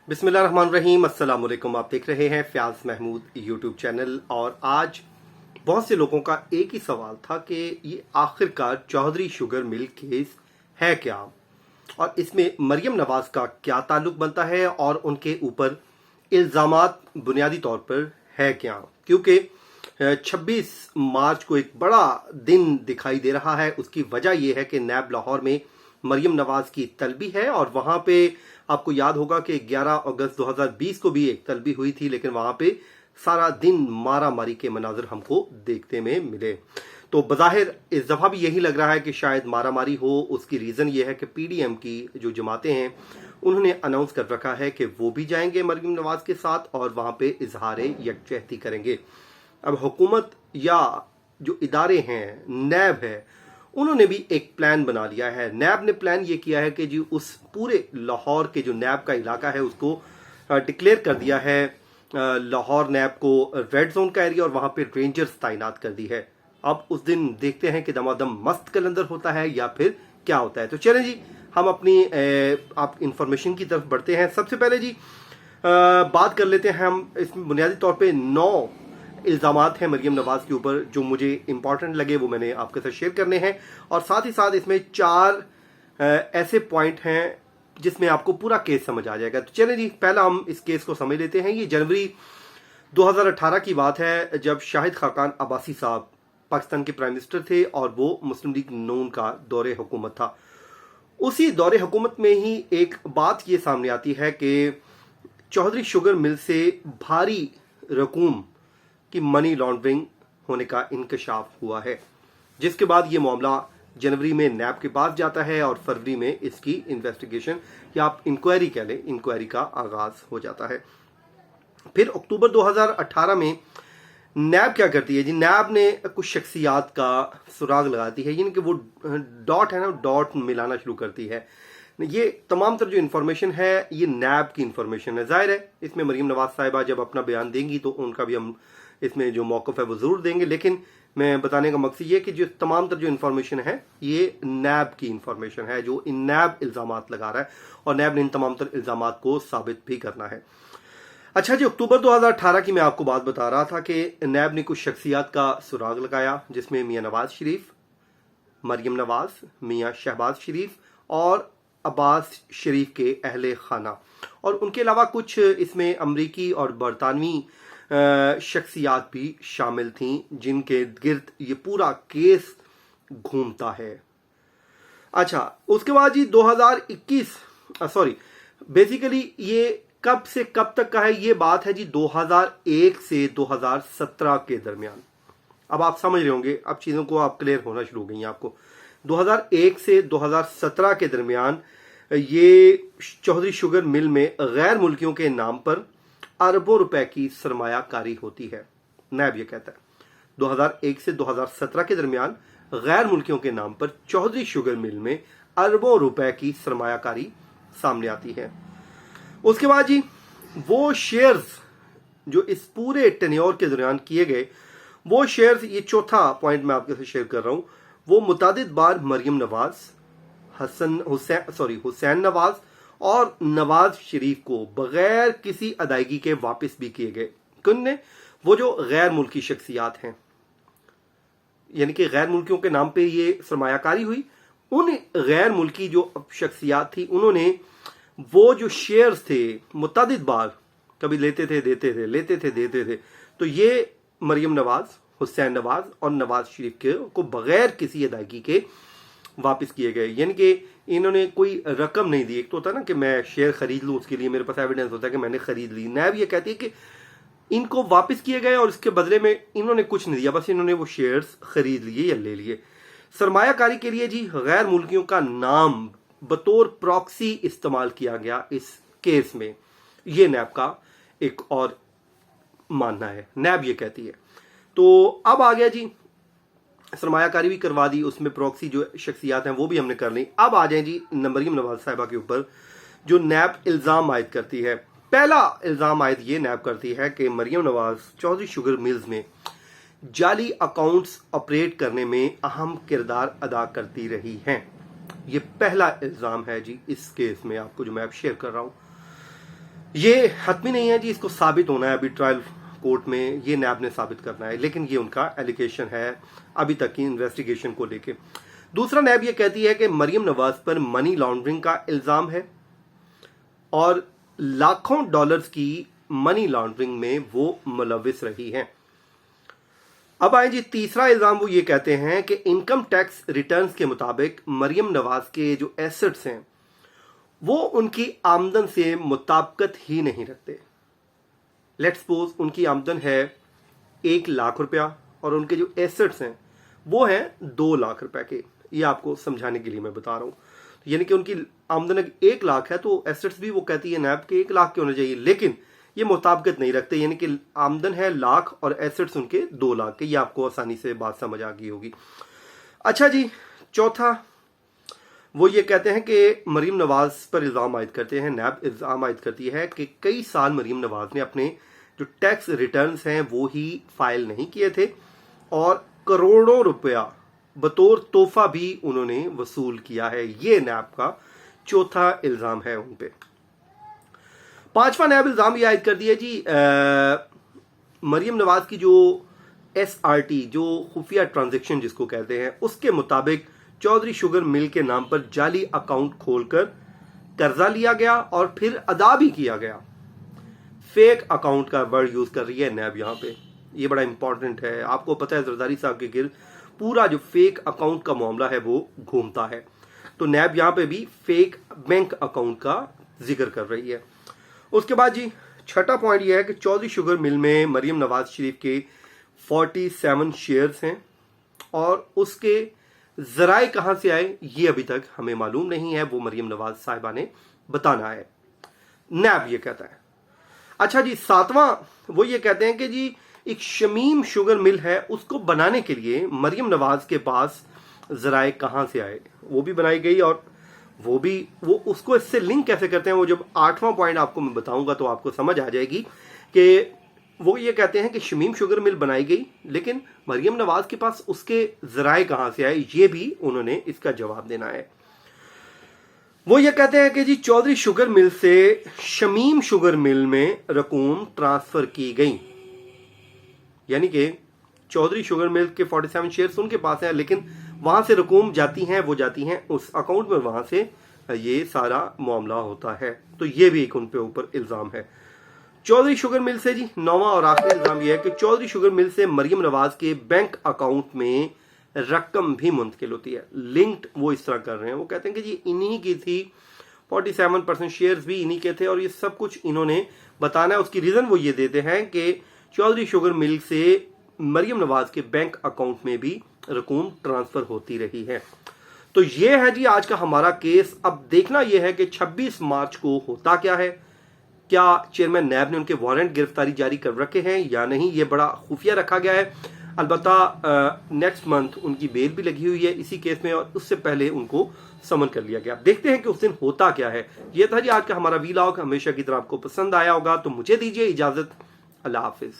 बिस्मिल्लाहिर्रहमानिर्रहीम। अस्सलाम वालेकुम। आप देख रहे हैं फयाज महमूद यूट्यूब चैनल। और आज बहुत से लोगों का एक ही सवाल था कि ये आखिरकार चौधरी शुगर मिल केस है क्या, और इसमें मरियम नवाज का क्या ताल्लुक बनता है और उनके ऊपर इल्ज़ामात बुनियादी तौर पर है क्या। क्योंकि 26 मार्च को एक बड़ा दिन दिखाई दे रहा है। उसकी वजह यह है कि नैब लाहौर में मरियम नवाज की तलबी है, और वहां पे आपको याद होगा कि 11 अगस्त 2020 को भी एक तलबी हुई थी, लेकिन वहां पे सारा दिन मारा मारी के मनाजर हमको देखने में मिले। तो बज़ाहिर इस दफ़ा भी यही लग रहा है कि शायद मारा मारी हो। उसकी रीज़न ये है कि पीडीएम की जो जमातें हैं उन्होंने अनाउंस कर रखा है कि वो भी जाएंगे मरियम नवाज के साथ और वहां पे इजहार यकजहती करेंगे। अब हुकूमत या जो इदारे हैं, नैब है, उन्होंने भी एक प्लान बना लिया है। नैब ने प्लान ये किया है कि जी उस पूरे लाहौर के जो नैब का इलाका है उसको डिक्लेयर कर दिया है लाहौर नैब को रेड जोन का एरिया, और वहां पे रेंजर्स तैनात कर दी है। अब उस दिन देखते हैं कि दमादम मस्त कलंदर होता है या फिर क्या होता है। तो चलें जी, हम अपनी आप इंफॉर्मेशन की तरफ बढ़ते हैं। सबसे पहले जी बात कर लेते हैं हम इसमें बुनियादी तौर पे 9 इल्ज़ामात हैं मरियम नवाज के ऊपर जो मुझे इंपॉर्टेंट लगे, वो मैंने आपके साथ शेयर करने हैं। और साथ ही साथ इसमें 4 ऐसे पॉइंट हैं जिसमें आपको पूरा केस समझ आ जाएगा। तो चलिए जी, पहला हम इस केस को समझ लेते हैं। ये जनवरी 2018 की बात है, जब शाहिद खाकान अब्बासी साहब पाकिस्तान के प्राइम मिनिस्टर थे और वो मुस्लिम लीग नून का दौरे हुकूमत था। उसी दौरे हुकूमत में ही एक बात ये सामने आती है कि चौधरी शुगर मिल से भारी रकूम की मनी लॉन्ड्रिंग होने का इंकशाफ हुआ है, जिसके बाद ये मामला जनवरी में नैब के पास जाता है और फरवरी में इसकी इन्वेस्टिगेशन या आप इंक्वायरी कह लें, इंक्वायरी का आगाज हो जाता है। फिर अक्टूबर 2018 में नैब क्या करती है जी, नैब ने कुछ शख्सियात का सुराग लगाती है, यानी कि वो डॉट है ना, डॉट मिलाना शुरू करती है। ये तमाम तर जो इन्फॉर्मेशन है ये नैब की इन्फॉर्मेशन है। जाहिर है इसमें मरियम नवाज साहिबा जब अपना बयान देंगी तो उनका भी हम इसमें जो मौक़िफ़ है वो ज़रूर देंगे, लेकिन मैं बताने का मकसद ये कि जो तमाम तर जो इन्फॉर्मेशन है ये नैब की इन्फॉर्मेशन है, जो इन नैब इल्ज़ामात लगा रहा है और नैब ने इन तमाम तर इल्ज़ामात को साबित भी करना है। अच्छा जी, अक्टूबर 2018 की मैं आपको बात बता रहा था कि नैब ने कुछ शख्सियात का सुराग लगाया, जिसमें मियाँ नवाज शरीफ, मरियम नवाज, मियाँ शहबाज शरीफ और अब्बास शरीफ के अहले खाना, और उनके अलावा कुछ इसमें अमरीकी और बरतानवी शख्सियात भी शामिल थीं, जिनके गिर्द ये पूरा केस घूमता है। अच्छा, उसके बाद जी 2021 बेसिकली ये कब से कब तक का है, ये बात है जी 2001 से 2017 के दरमियान। अब आप समझ रहे होंगे, अब चीज़ों को आप क्लियर होना शुरू हो गई हैं आपको। 2001 से 2017 के दरमियान ये चौधरी शुगर मिल में गैर मुल्कियों के नाम पर अरबों रुपए की सरमायाकारी होती है। नैब ये कहता है 2001 से 2017 के दरमियान गैर मुल्कियों के नाम पर चौधरी शुगर मिल में अरबों रुपए की सरमायाकारी सामने आती है। उसके बाद जी वो शेयर्स जो इस पूरे टेन्योर के दौरान किए गए, वो शेयर्स, ये चौथा पॉइंट मैं आपके साथ शेयर कर रहा हूं, वो मुतादिद बार मरियम नवाज, हुसैन नवाज और नवाज शरीफ को बगैर किसी अदायगी के वापस भी किए गए। किन ने? वो जो गैर मुल्की शख्सियात हैं, यानी कि गैर मुल्कियों के नाम पे ये सरमायाकारी हुई। उन गैर मुल्की जो शख्सियात थी, उन्होंने वो जो शेयर्स थे मुतादिद बार कभी लेते थे देते थे, लेते थे देते थे। तो ये मरियम नवाज, हुसैन नवाज और नवाज शरीफ के को बगैर किसी अदायगी के वापस किए गए, यानी कि इन्होंने कोई रकम नहीं दी। एक तो होता है ना कि मैं शेयर खरीद लूं, उसके लिए मेरे पास एविडेंस होता है कि मैंने खरीद ली। नैब ये कहती है कि इनको वापस किए गए और इसके बदले में इन्होंने कुछ नहीं दिया, बस इन्होंने वो शेयर्स खरीद लिए या ले लिए। सरमायाकारी के लिए जी गैर मुल्कियों का नाम बतौर प्रॉक्सी इस्तेमाल किया गया इस केस में, ये नैब का एक और मानना है। नैब ये कहती है। तो अब आ गया जी, सरमायाकारी भी करवा दी, उसमें प्रॉक्सी जो शख्सियात हैं वो भी हमने कर ली। अब आ जाए जी मरियम नवाज साहिबा के ऊपर जो नैब इल्ज़ाम आयद करती है। पहला इल्ज़ाम आयद ये नैब करती है कि मरियम नवाज चौधरी शुगर मिल्स में जाली अकाउंट्स ऑपरेट करने में अहम किरदार अदा करती रही हैं। ये पहला इल्ज़ाम है जी इस केस में आपको जो मैं अब शेयर कर रहा हूं। ये हतमी नहीं है जी, इसको साबित होना है अभी ट्रायल कोर्ट में, ये नैब ने साबित करना है, लेकिन ये उनका एलिगेशन है अभी तक की इन्वेस्टिगेशन को लेके। दूसरा, नैब ये कहती है कि मरियम नवाज पर मनी लॉन्ड्रिंग का इल्जाम है और लाखों डॉलर्स की मनी लॉन्ड्रिंग में वो मुलविस रही हैं। अब आए जी तीसरा इल्जाम, वो ये कहते हैं कि इनकम टैक्स रिटर्न्स के मुताबिक मरियम नवाज के जो एसेट्स हैं वो उनकी आमदन से मुताबिकत ही नहीं रखते। लेट्स सपोज उनकी आमदन है 1 लाख रुपया और उनके जो एसेट्स हैं वो हैं 2 लाख रुपए के। ये आपको समझाने के लिए मैं बता रहा हूं। यानी कि उनकी आमदन 1 लाख है तो एसेट्स भी वो कहती है नैब के 1 लाख के होने चाहिए, लेकिन ये मुताबिकत नहीं रखते। यानी कि आमदन है लाख और एसेट्स उनके 2 लाख के। ये आपको आसानी से बात समझ आ गई होगी। अच्छा जी, चौथा, वो ये कहते हैं कि मरियम नवाज पर इल्ज़ाम आयद करते हैं, नैब इल्ज़ाम आयद करती है कि कई साल मरियम नवाज ने अपने जो टैक्स रिटर्न्स हैं वो ही फाइल नहीं किए थे और करोड़ों रुपया बतौर तोहफा भी उन्होंने वसूल किया है। ये नैब का चौथा इल्ज़ाम है उन पे। पांचवा नैब इल्ज़ाम ये आयद कर दिया जी, मरियम नवाज की जो SRT, जो खुफिया ट्रांजैक्शन जिसको कहते हैं, उसके मुताबिक चौधरी शुगर मिल के नाम पर जाली अकाउंट खोलकर कर्जा लिया गया और फिर अदा भी किया गया। फेक अकाउंट का वर्ड यूज कर रही है नैब यहाँ पे, ये बड़ा इंपॉर्टेंट है। आपको पता है जरदारी साहब के गिर्द पूरा जो फेक अकाउंट का मामला है वो घूमता है, तो नैब यहाँ पे भी फेक बैंक अकाउंट का जिक्र कर रही है। उसके बाद जी छठा पॉइंट ये है कि चौधरी शुगर मिल में मरियम नवाज शरीफ के 47 शेयर्स हैं और उसके जराए कहां से आए ये अभी तक हमें मालूम नहीं है, वो मरियम नवाज साहिबा ने बताना है, नैब ये कहता है। अच्छा जी, सातवां, वो ये कहते हैं कि जी एक शमीम शुगर मिल है, उसको बनाने के लिए मरियम नवाज के पास जराए कहां से आए, वो भी बनाई गई और वो उसको इससे लिंक कैसे करते हैं, वो जब 8वां पॉइंट आपको मैं बताऊंगा तो आपको समझ आ जाएगी कि वो ये कहते हैं कि शमीम शुगर मिल बनाई गई लेकिन मरियम नवाज के पास उसके जराए कहां से आए, ये भी उन्होंने इसका जवाब देना है। वो ये कहते हैं कि जी चौधरी शुगर मिल से शमीम शुगर मिल में रकूम ट्रांसफर की गई, यानी कि चौधरी शुगर मिल के 47 शेयर्स उनके पास हैं लेकिन वहां से रकूम जाती हैं, वो जाती हैं उस अकाउंट में, वहां से ये सारा मामला होता है। तो ये भी एक उन पे ऊपर इल्जाम है। चौधरी शुगर मिल से जी 9वां और आखिरी इल्जाम यह है कि चौधरी शुगर मिल से मरियम नवाज के बैंक अकाउंट में रकम भी मुंतकिल होती है। लिंक्ड वो इस तरह कर रहे हैं, वो कहते हैं कि जी इन्हीं की थी, 47% शेयर्स भी इन्हीं के थे और ये सब कुछ इन्होंने बताना है। उसकी रीजन वो ये देते हैं कि चौधरी शुगर मिल से मरियम नवाज के बैंक अकाउंट में भी रकूम ट्रांसफर होती रही है। तो ये है जी आज का हमारा केस। अब देखना यह है कि 26 मार्च को होता क्या है, क्या चेयरमैन नैब ने उनके वारंट गिरफ्तारी जारी कर रखे हैं या नहीं, ये बड़ा खुफिया रखा गया है। अलबत्ता नेक्स्ट मंथ उनकी बेल भी लगी हुई है इसी केस में और उससे पहले उनको समन कर लिया गया। देखते हैं कि उस दिन होता क्या है। ये था जी आज का हमारा वीलॉग। हमेशा की तरह आपको पसंद आया होगा तो मुझे दीजिए इजाजत। अल्लाह हाफिज।